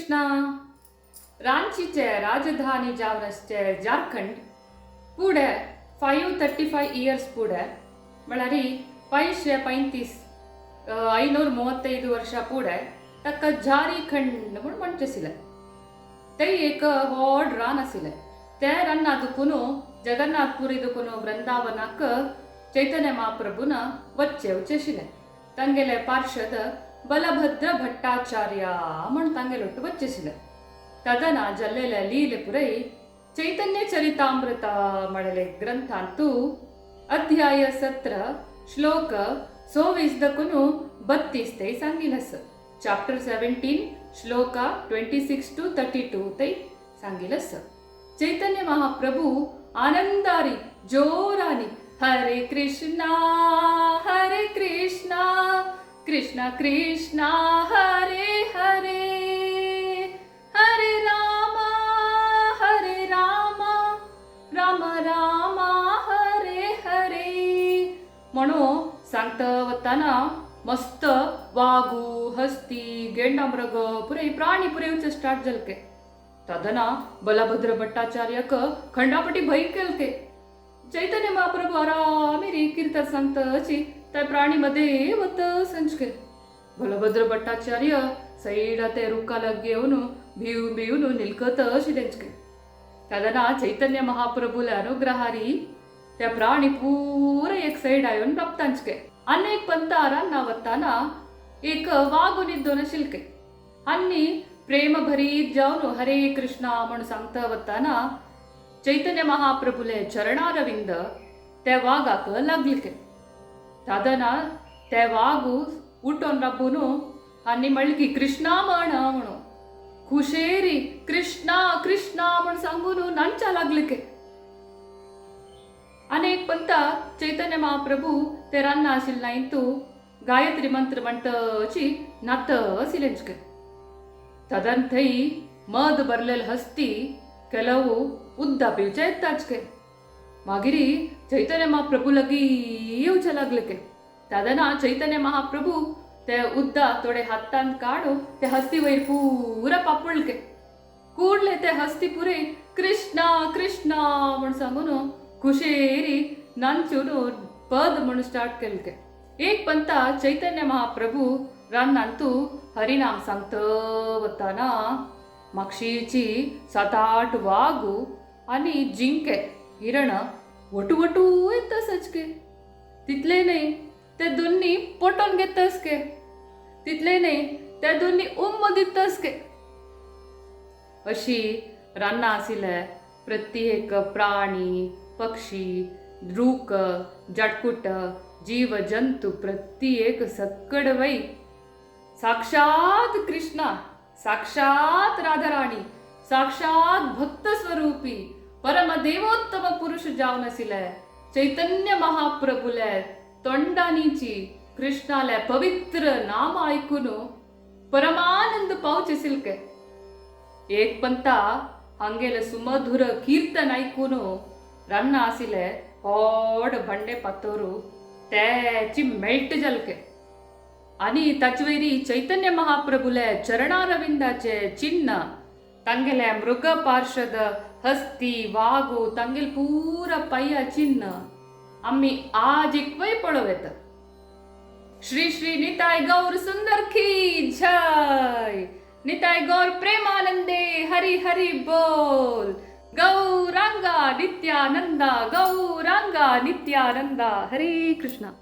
कृष्णा. रांचीचे राजधानी जावन आसचे झारखंड पुढे 535 इयर्स पुढे म्हळ्यार 535 535 वर्षां पुढे ताका झारीखंड म्हूण म्हणचेसिले. ते एक व्हड रान आशिल्ले. ते रान्ना दुखून जगन्नाथपुरी दुखून वृंदावनाक चैतन्य महाप्रभून वचचेशिले. तांगेले पार्षद बलभद्र भट्टाचार्य म्हण तांगेलोट वचचेशिले. तदना जल्लेले लीले पुरೈ चैतन्य चरितामृत म्हणले ग्रंथांतू अध्याय 17 श्लोक 24 दकुन 32 ते सांगिलस. चॅप्टर 17 श्लोक 26 to 32 ते सांगिलस. चैतन्य महाप्रभू आनंदारी जोरानी हरे कृष्णा कृष्णा कृष्णा हरे हरे हरे राम राम राम हरे हरे म्हणून सांगता वताना मस्त वागू हस्ती गेंडामृग पुरे प्राणी पुरेवचे स्टार्ट जलके. तदना बलभद्र भट्टाचार्यक खंडापटी भय केलके. चैतन्य महाप्रभू आरामेरी कीर्तन सांगता अची त्या प्राणी मध्ये वत संचके. बलभद्र भट्टाचार्य सैडा ते रुखाला घेऊन भिवून निलकत शिलेंचके. तदना चैतन्य महाप्रभूले अनुग्रहारी त्या प्राणी पूरे एक सैड आयोन रप्तांचके. अनेक पंतारांना वताना एक वागुनिद्धोन शिलके. अन्नी प्रेम भरीत जाऊन हरे कृष्णा म्हणून सांगता वताना चैतन्य महाप्रभूले चरणारविंद त्या वागाक लागलिके. तदना त्या वागू उठोन रब्बून आनी मळकी कृष्णा म्हणून खुशेरी कृष्णा कृष्णा म्हण सांगून नांचा लागलिके. अनेक पंत चैतन्य महाप्रभू ते रान्ना आशिल्ला इंतू गायत्री मंत्र म्हणतची नात आशिलेंचके. तदन थई मद बरलेल हस्ती ಕೆಲವು ಉದ್ದ ಪಿಲ್ಚ ಎತ್ತಾಚ್ಕೆ. मागिरी चैतन्य महाप्रभू लगी येवचे लागलेके. तदना चैतन्य महाप्रभू ते उद्दा थोडे हातान काढो ते हस्ती वयर पुरा पापुळके. कूडले ते हस्ती पुरे कृष्णा कृष्णा म्हण सांगून खुशेरी नांचून पद म्हणून स्टार्ट केलके. एक पंता चैतन्य महाप्रभू रान्नांतू हरिनाम सांगत वताना मागशीची 7-8 वागू आणि जिंके हिरण वटू येत सचके. तितले नाही ते दोन्ही पटोन घेतसके. तितले नाही ते दोन्ही दितसके. अशी रान्ना आशिल्ले प्रत्येक प्राणी पक्षी रूख जटकुट जीव जंतू प्रत्येक सक्कड वै साक्षात कृष्णा साक्षात राधाराणी साक्षात भक्त स्वरूपी परम देवोत्तम पुरुष जावन आशिल्ले चैतन्य महाप्रभूले तोंडानीची कृष्णाले पवित्र नाम ऐकून परमानंद पावचेसिलके. एक पंता हांगेले सुमधुर कीर्तन ऐकून रान्ना आशिल्ले व्हड बंडे पातोरू त्याची मेल्ट जलके. आणि ताचवेरी चैतन्य महाप्रभूले चरणारविंदाचे चिन्ह तांगेले मृग पार्षद हस्ती वागू तांगेल पूरा पाया चिन्ह आम्ही आज इक्वय पळवेत. श्री श्री निताय गौर सुंदर की जय. निताय गौर प्रेमानंदे हरि हरि बोल. गौरांगा नित्यानंदा गौरांगा नित्यानंदा. हरे कृष्णा.